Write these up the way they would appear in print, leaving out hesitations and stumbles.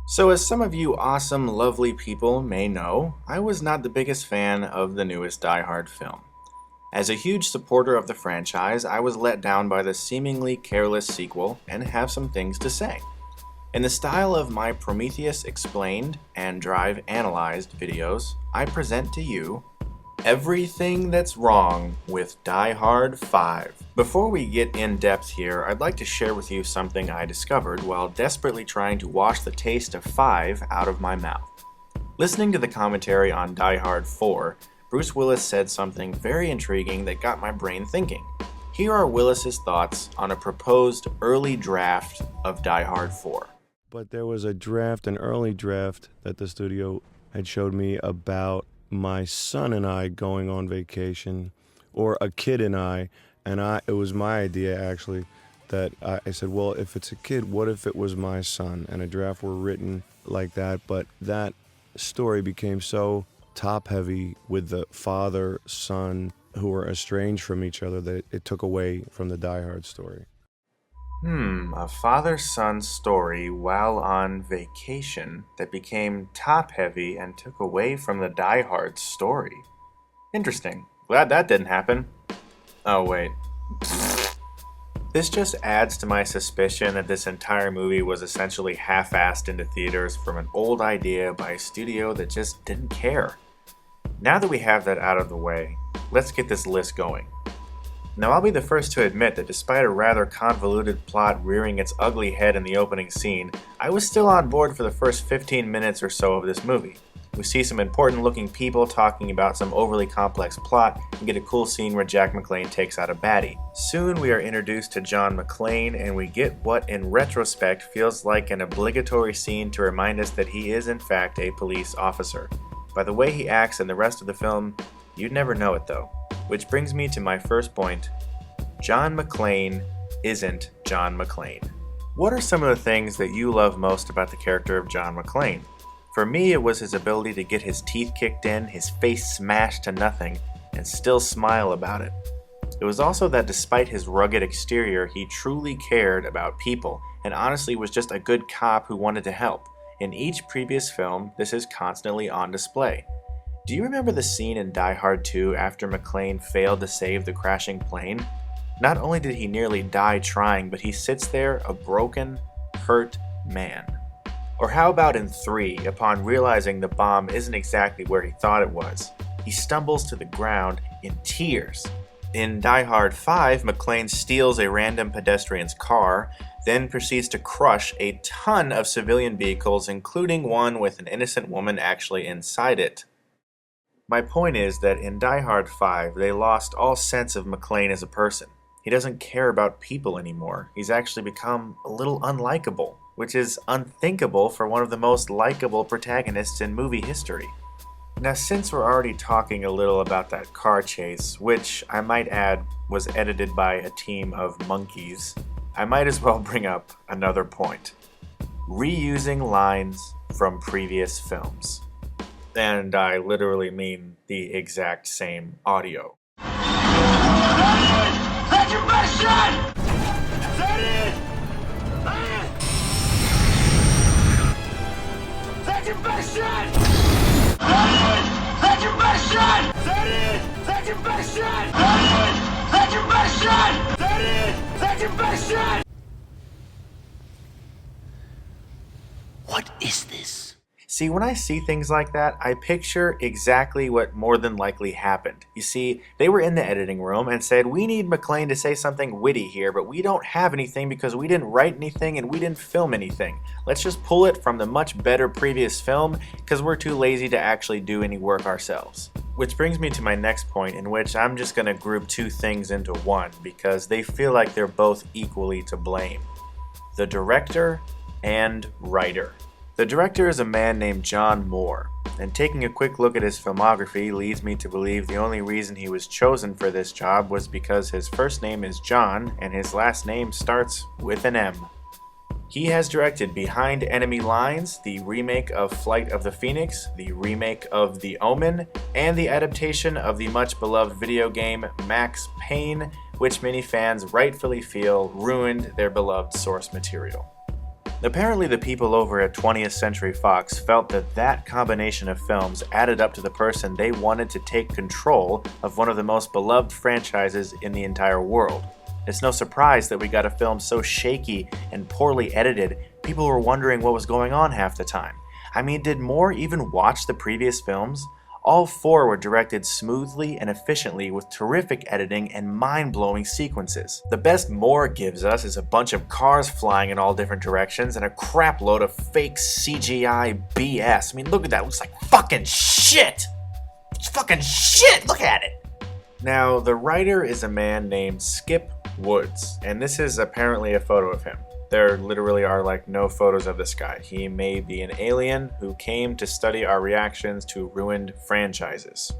So, as some of you awesome, lovely people may know, I was not the biggest fan of the newest Die Hard film. As a huge supporter of the franchise, I was let down by the seemingly careless sequel and have some things to say. In the style of my Prometheus Explained and Drive Analyzed videos, I present to you everything that's wrong with Die Hard 5. Before we get in depth here, I'd like to share with you something I discovered while desperately trying to wash the taste of 5 out of my mouth. Listening to the commentary on Die Hard 4, Bruce Willis said something very intriguing that got my brain thinking. Here are Willis's thoughts on a proposed early draft of Die Hard 4. But there was an early draft that the studio had showed me about my son and I going on vacation, or a kid and I, it was my idea actually, that I said, well, if it's a kid, what if it was my son? And a draft were written like that, but that story became so top heavy with the father, son, who were estranged from each other that it took away from the Die Hard story. A father-son story while on vacation that became top-heavy and took away from the Die Hard story. Interesting. Glad that didn't happen. Oh, wait. This just adds to my suspicion that this entire movie was essentially half-assed into theaters from an old idea by a studio that just didn't care. Now that we have that out of the way, let's get this list going. Now, I'll be the first to admit that despite a rather convoluted plot rearing its ugly head in the opening scene, I was still on board for the first 15 minutes or so of this movie. We see some important looking people talking about some overly complex plot and get a cool scene where Jack McClane takes out a baddie. Soon we are introduced to John McClane and we get what in retrospect feels like an obligatory scene to remind us that he is in fact a police officer. By the way he acts in the rest of the film, you'd never know it though. Which brings me to my first point. John McClane isn't John McClane. What are some of the things that you love most about the character of John McClane? For me, it was his ability to get his teeth kicked in, his face smashed to nothing, and still smile about it. It was also that despite his rugged exterior, he truly cared about people, and honestly was just a good cop who wanted to help. In each previous film, this is constantly on display. Do you remember the scene in Die Hard 2 after McClane failed to save the crashing plane? Not only did he nearly die trying, but he sits there a broken, hurt man. Or how about in 3, upon realizing the bomb isn't exactly where he thought it was? He stumbles to the ground in tears. In Die Hard 5, McClane steals a random pedestrian's car, then proceeds to crush a ton of civilian vehicles, including one with an innocent woman actually inside it. My point is that in Die Hard 5, they lost all sense of McClane as a person. He doesn't care about people anymore. He's actually become a little unlikable, which is unthinkable for one of the most likable protagonists in movie history. Now, since we're already talking a little about that car chase, which I might add was edited by a team of monkeys, I might as well bring up another point. Reusing lines from previous films. And I literally mean the exact same audio. That's your best shot! Is that it? That's your best shot! That's your best shot! Is that it? That's your best shot! That's your best shot! Is that it? That's your best shot! What is this? See, when I see things like that, I picture exactly what more than likely happened. You see, they were in the editing room and said, we need McClane to say something witty here, but we don't have anything because we didn't write anything and we didn't film anything. Let's just pull it from the much better previous film because we're too lazy to actually do any work ourselves. Which brings me to my next point, in which I'm just going to group two things into one because they feel like they're both equally to blame. The director and writer. The director is a man named John Moore, and taking a quick look at his filmography leads me to believe the only reason he was chosen for this job was because his first name is John and his last name starts with an M. He has directed Behind Enemy Lines, the remake of Flight of the Phoenix, the remake of The Omen, and the adaptation of the much beloved video game Max Payne, which many fans rightfully feel ruined their beloved source material. Apparently, the people over at 20th Century Fox felt that that combination of films added up to the person they wanted to take control of one of the most beloved franchises in the entire world. It's no surprise that we got a film so shaky and poorly edited, people were wondering what was going on half the time. I mean, did Moore even watch the previous films? All 4 were directed smoothly and efficiently with terrific editing and mind-blowing sequences. The best Moore gives us is a bunch of cars flying in all different directions and a crap load of fake CGI BS. I mean, look at that, it looks like fucking shit! It's fucking shit, look at it! Now, the writer is a man named Skip Woods, and this is apparently a photo of him. There literally are like no photos of this guy. He may be an alien who came to study our reactions to ruined franchises.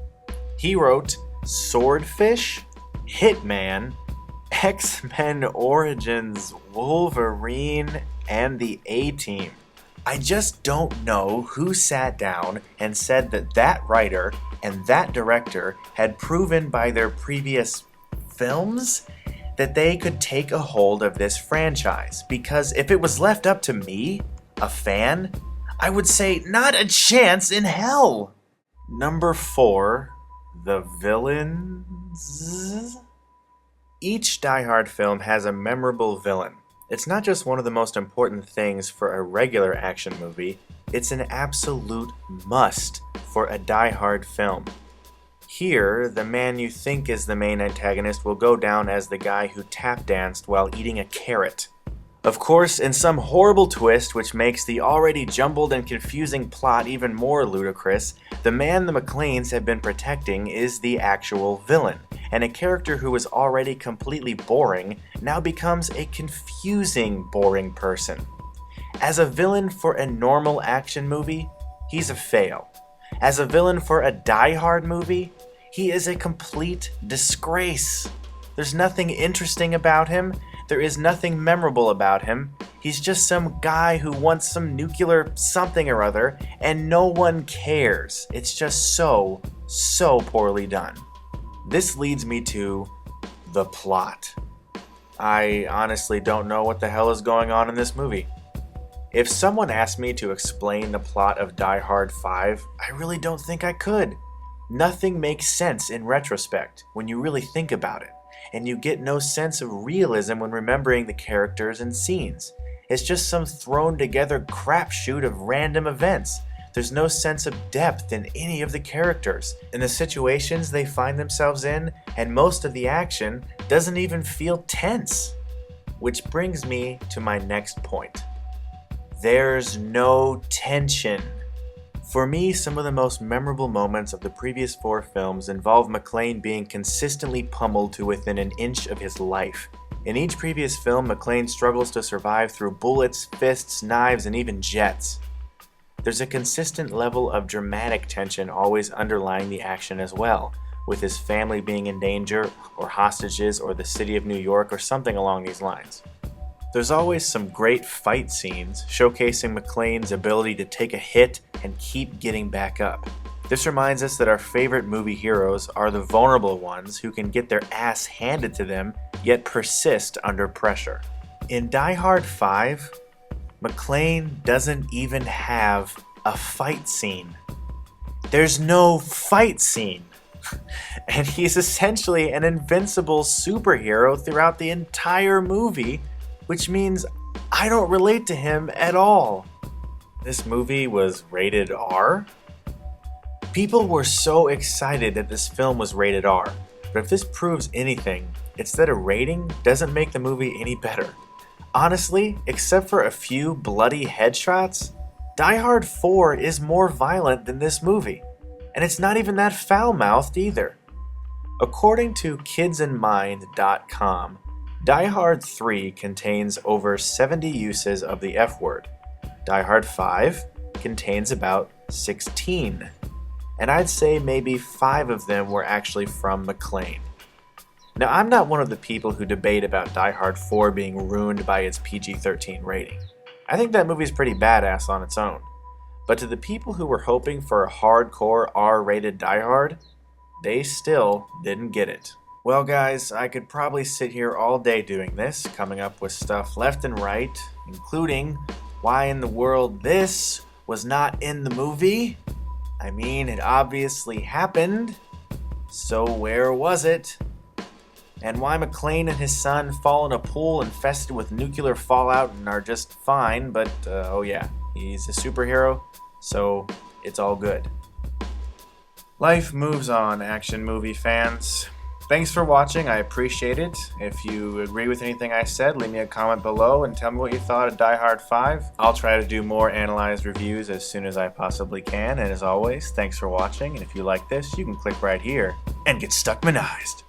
He wrote Swordfish, Hitman, X-Men Origins, Wolverine, and the A-Team. I just don't know who sat down and said that that writer and that director had proven by their previous films that they could take a hold of this franchise, because if it was left up to me, a fan, I would say not a chance in hell. Number 4, the villains. Each Die Hard film has a memorable villain. It's not just one of the most important things for a regular action movie, it's an absolute must for a Die Hard film. Here, the man you think is the main antagonist will go down as the guy who tap danced while eating a carrot. Of course, in some horrible twist which makes the already jumbled and confusing plot even more ludicrous, the man the McClanes have been protecting is the actual villain, and a character who was already completely boring now becomes a confusing, boring person. As a villain for a normal action movie, he's a fail. As a villain for a Die Hard movie, he is a complete disgrace. There's nothing interesting about him. There is nothing memorable about him. He's just some guy who wants some nuclear something or other, and no one cares. It's just so poorly done. This leads me to the plot. I honestly don't know what the hell is going on in this movie. If someone asked me to explain the plot of Die Hard 5, I really don't think I could. Nothing makes sense in retrospect when you really think about it, and you get no sense of realism when remembering the characters and scenes. It's just some thrown together crapshoot of random events. There's no sense of depth in any of the characters, in the situations they find themselves in, and most of the action doesn't even feel tense. Which brings me to my next point. There's no tension. For me, some of the most memorable moments of the previous 4 films involve McClane being consistently pummeled to within an inch of his life. In each previous film, McClane struggles to survive through bullets, fists, knives, and even jets. There's a consistent level of dramatic tension always underlying the action as well, with his family being in danger, or hostages, or the city of New York, or something along these lines. There's always some great fight scenes showcasing McClane's ability to take a hit and keep getting back up. This reminds us that our favorite movie heroes are the vulnerable ones who can get their ass handed to them yet persist under pressure. In Die Hard 5, McClane doesn't even have a fight scene. There's no fight scene. And he's essentially an invincible superhero throughout the entire movie, which means I don't relate to him at all. This movie was rated R? People were so excited that this film was rated R, but if this proves anything, it's that a rating doesn't make the movie any better. Honestly, except for a few bloody headshots, Die Hard 4 is more violent than this movie, and it's not even that foul-mouthed either. According to kidsinmind.com, Die Hard 3 contains over 70 uses of the F-word. Die Hard 5 contains about 16, and I'd say maybe 5 of them were actually from McClane. Now, I'm not one of the people who debate about Die Hard 4 being ruined by its PG-13 rating. I think that movie's pretty badass on its own. But to the people who were hoping for a hardcore R-rated Die Hard, they still didn't get it. Well guys, I could probably sit here all day doing this, coming up with stuff left and right, including why in the world this was not in the movie? I mean, it obviously happened. So where was it? And why McClane and his son fall in a pool infested with nuclear fallout and are just fine, but oh yeah, he's a superhero, so it's all good. Life moves on, action movie fans. Thanks for watching, I appreciate it. If you agree with anything I said, leave me a comment below and tell me what you thought of Die Hard 5. I'll try to do more analyzed reviews as soon as I possibly can, and as always, thanks for watching, and if you like this, you can click right here and get Stuckmanized.